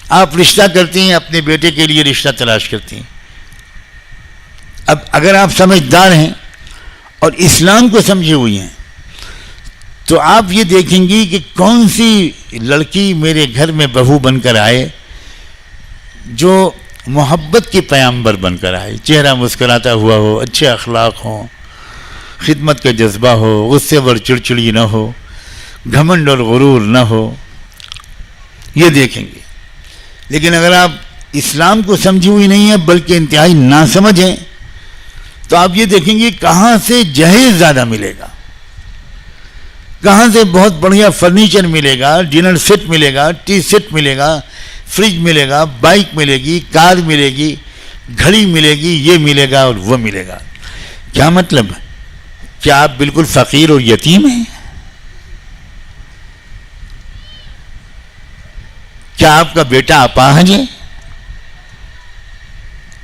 آپ رشتہ کرتی ہیں، اپنے بیٹے کے لیے رشتہ تلاش کرتی ہیں. اب اگر آپ سمجھدار ہیں اور اسلام کو سمجھے ہوئی ہیں تو آپ یہ دیکھیں گی کہ کون سی لڑکی میرے گھر میں بہو بن کر آئے جو محبت کی پیامبر بن کر آئے، چہرہ مسکراتا ہوا ہو، اچھے اخلاق ہوں، خدمت کا جذبہ ہو، غصے پر چڑچڑی نہ ہو، گھمنڈ اور غرور نہ ہو، یہ دیکھیں گے. لیکن اگر آپ اسلام کو سمجھی ہوئی نہیں ہے بلکہ انتہائی ناسمجھ ہیں تو آپ یہ دیکھیں گے کہاں سے جہیز زیادہ ملے گا، کہاں سے بہت بڑھیا فرنیچر ملے گا، ڈنر سیٹ ملے گا، ٹی سیٹ ملے گا، فریج ملے گا، بائک ملے گی، کار ملے گی، گھڑی ملے گی، یہ ملے گا اور وہ ملے گا. کیا مطلب؟ کیا آپ بالکل فقیر اور یتیم ہیں؟ کیا آپ کا بیٹا اپاہج ہے؟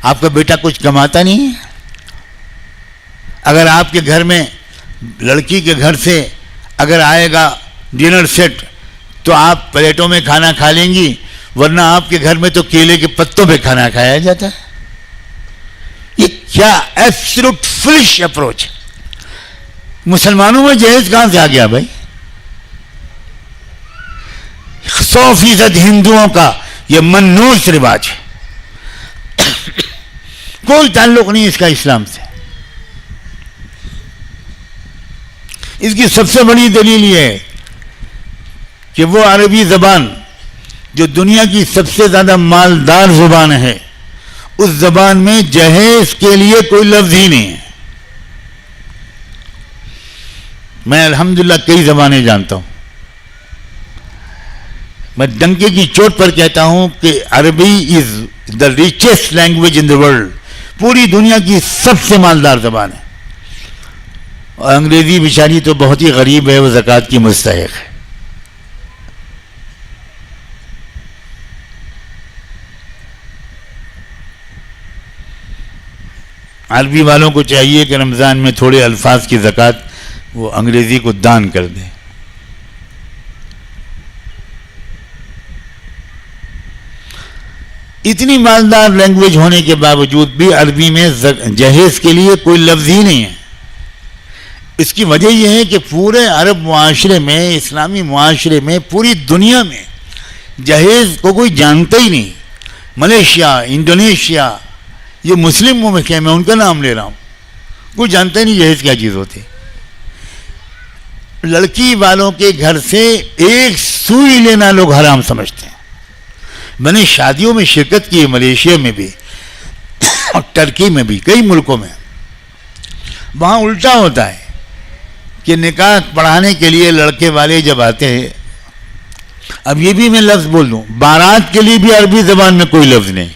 آپ کا بیٹا کچھ کماتا نہیں ہے؟ اگر آپ کے گھر میں لڑکی کے گھر سے اگر آئے گا ڈنر سیٹ تو آپ پلیٹوں میں کھانا کھا لیں گی، ورنہ آپ کے گھر میں تو کیلے کے پتوں پہ کھانا کھایا جاتا ہے. یہ کیا ایبسولوٹ فلش اپروچ ہے. مسلمانوں میں جہیز کہاں سے آ گیا بھائی؟ 100% ہندوؤں کا یہ منحوس رواج ہے، کوئی تعلق نہیں اس کا اسلام سے. اس کی سب سے بڑی دلیل یہ ہے کہ وہ عربی زبان جو دنیا کی سب سے زیادہ مالدار زبان ہے، اس زبان میں جہیز کے لیے کوئی لفظ ہی نہیں ہے. میں الحمدللہ کئی زبانیں جانتا ہوں. میں ڈنکے کی چوٹ پر کہتا ہوں کہ عربی is the richest language in the world. پوری دنیا کی سب سے مالدار زبان ہے. اور انگریزی بیچاری تو بہت ہی غریب ہے، وہ زکوٰۃ کی مستحق ہے. عربی والوں کو چاہیے کہ رمضان میں تھوڑے الفاظ کی زکوٰۃ وہ انگریزی کو دان کر دیں. اتنی مالدار لینگویج ہونے کے باوجود بھی عربی میں جہیز کے لیے کوئی لفظ ہی نہیں ہے. اس کی وجہ یہ ہے کہ پورے عرب معاشرے میں، اسلامی معاشرے میں، پوری دنیا میں جہیز کو کوئی جانتا ہی نہیں. ملیشیا، انڈونیشیا، یہ مسلم ممالک ہیں، میں ان کا نام لے رہا ہوں، کوئی جانتا ہی نہیں جہیز کیا چیز ہوتی. لڑکی والوں کے گھر سے ایک سوئی لینا لوگ حرام سمجھتے ہیں. میں نے شادیوں میں شرکت کی، ملیشیا میں بھی اور ٹرکی میں بھی، کئی ملکوں میں. وہاں الٹا ہوتا ہے کہ نکاح پڑھانے کے لیے لڑکے والے جب آتے ہیں، اب یہ بھی میں لفظ بول دوں، بارات کے لیے بھی عربی زبان میں کوئی لفظ نہیں.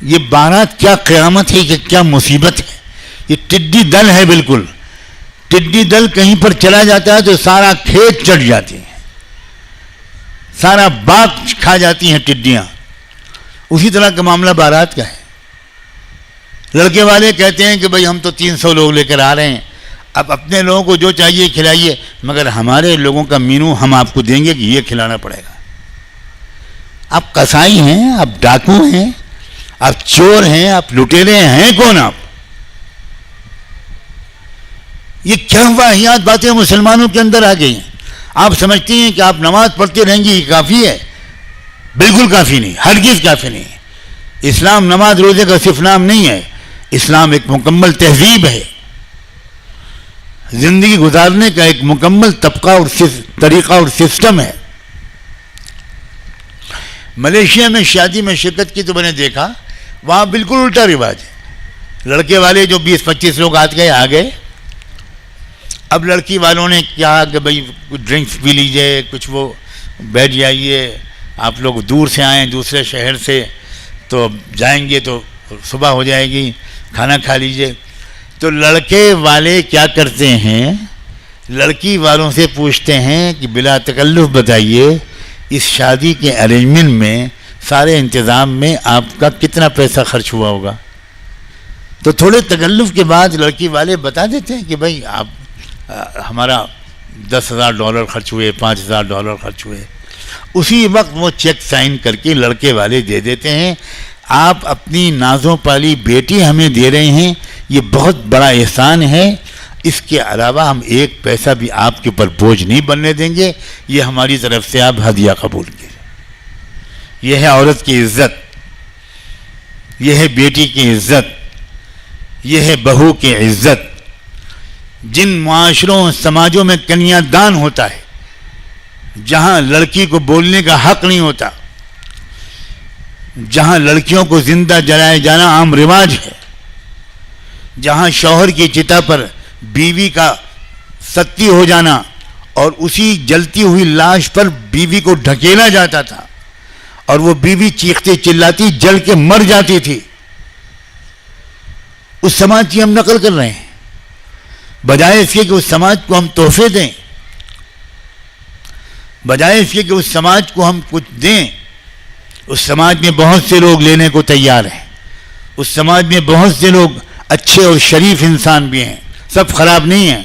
یہ بارات کیا قیامت ہے کہ کیا مصیبت ہے. یہ ٹڈی دل ہے. بالکل ٹڈی دل کہیں پر چلا جاتا ہے تو سارا کھیت چڑھ جاتی ہیں، سارا باغ کھا جاتی ہیں ٹڈیاں. اسی طرح کا معاملہ بارات کا ہے. لڑکے والے کہتے ہیں کہ بھائی ہم تو 300 لوگ لے کر آ رہے ہیں، اب اپنے لوگوں کو جو چاہیے کھلائیے، مگر ہمارے لوگوں کا مینو ہم آپ کو دیں گے کہ یہ کھلانا پڑے گا. آپ قصائی ہیں، آپ ڈاکو ہیں، آپ چور ہیں، آپ لٹیرے ہیں، کون آپ؟ یہ کیا واہیات باتیں مسلمانوں کے اندر آ گئی ہیں. آپ سمجھتی ہیں کہ آپ نماز پڑھتے رہیں گی، یہ کافی ہے؟ بالکل کافی نہیں، ہرگز کافی نہیں. اسلام نماز روزے کا صرف نام نہیں ہے. اسلام ایک مکمل تہذیب ہے، زندگی گزارنے کا ایک مکمل طبقہ اور طریقہ اور سسٹم ہے. ملیشیا میں شادی میں شرکت کی تو میں نے دیکھا وہاں بالکل الٹا رواج ہے. لڑکے والے جو 20-25 لوگ آ گئے. اب لڑکی والوں نے کہا کہ بھائی کچھ ڈرنکس پی لیجئے، کچھ وہ بیٹھ جائیے، آپ لوگ دور سے آئیں، دوسرے شہر سے، تو جائیں گے تو صبح ہو جائے گی، کھانا کھا لیجئے. تو لڑکے والے کیا کرتے ہیں، لڑکی والوں سے پوچھتے ہیں کہ بلا تکلف بتائیے اس شادی کے ارینجمنٹ میں، سارے انتظام میں آپ کا کتنا پیسہ خرچ ہوا ہوگا. تو تھوڑے تکلف کے بعد لڑکی والے بتا دیتے ہیں کہ بھائی آپ ہمارا $10,000 خرچ ہوئے، $5,000 خرچ ہوئے. اسی وقت وہ چیک سائن کر کے لڑکے والے دے دیتے ہیں. آپ اپنی نازوں پالی بیٹی ہمیں دے رہے ہیں, یہ بہت بڑا احسان ہے. اس کے علاوہ ہم ایک پیسہ بھی آپ کے اوپر بوجھ نہیں بننے دیں گے. یہ ہماری طرف سے آپ ہدیہ قبول کیجیے. یہ ہے عورت کی عزت, یہ ہے بیٹی کی عزت, یہ ہے بہو کی عزت. جن معاشروں سماجوں میں کنیا دان ہوتا ہے, جہاں لڑکی کو بولنے کا حق نہیں ہوتا, جہاں لڑکیوں کو زندہ جلائے جانا عام رواج ہے, جہاں شوہر کی چتا پر بیوی کا ستی ہو جانا اور اسی جلتی ہوئی لاش پر بیوی کو ڈھکیلا جاتا تھا اور وہ بیوی چیختی چلاتی جل کے مر جاتی تھی, اس سماج کی ہم نقل کر رہے ہیں. بجائے اس کے کہ اس سماج کو ہم تحفے دیں, بجائے اس کے کہ اس سماج کو ہم کچھ دیں, اس سماج میں بہت سے لوگ لینے کو تیار ہیں. اس سماج میں بہت سے لوگ اچھے اور شریف انسان بھی ہیں, سب خراب نہیں ہیں.